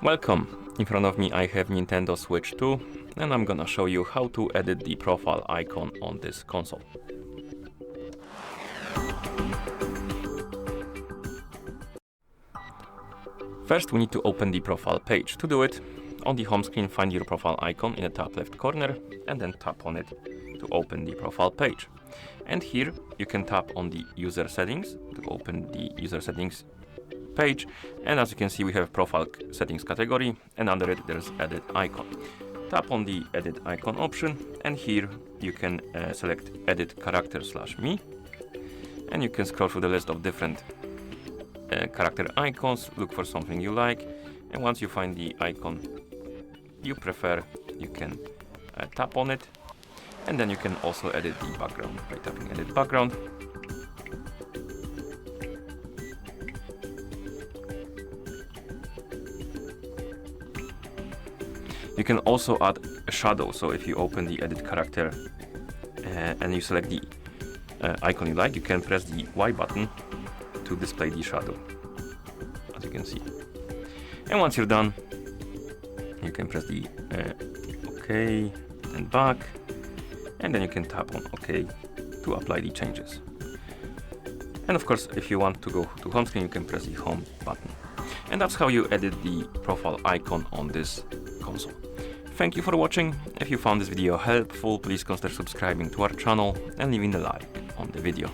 Welcome! In front of me I have Nintendo Switch 2 and I'm gonna show you how to edit the profile icon on this console. First we need to open the profile page. To do it, on the home screen find your profile icon in the top left corner and then tap on it to open the profile page. And here you can tap on the user settings to open the user settings page, and as you can see we have profile settings category, and under it there's edit icon. Tap on the edit icon option and here you can select edit character /me, and you can scroll through the list of different character icons, look for something you like, and once you find the icon you prefer you can tap on it, and then you can also edit the background by tapping edit background. You can also add a shadow, so if you open the edit character and you select the icon you like, you can press the Y button to display the shadow, as you can see. And once you're done, you can press the OK and back, and then you can tap on OK to apply the changes. And of course, if you want to go to home screen, you can press the home button. And that's how you edit the profile icon on this console. Thank you for watching. If you found this video helpful, please consider subscribing to our channel and leaving a like on the video.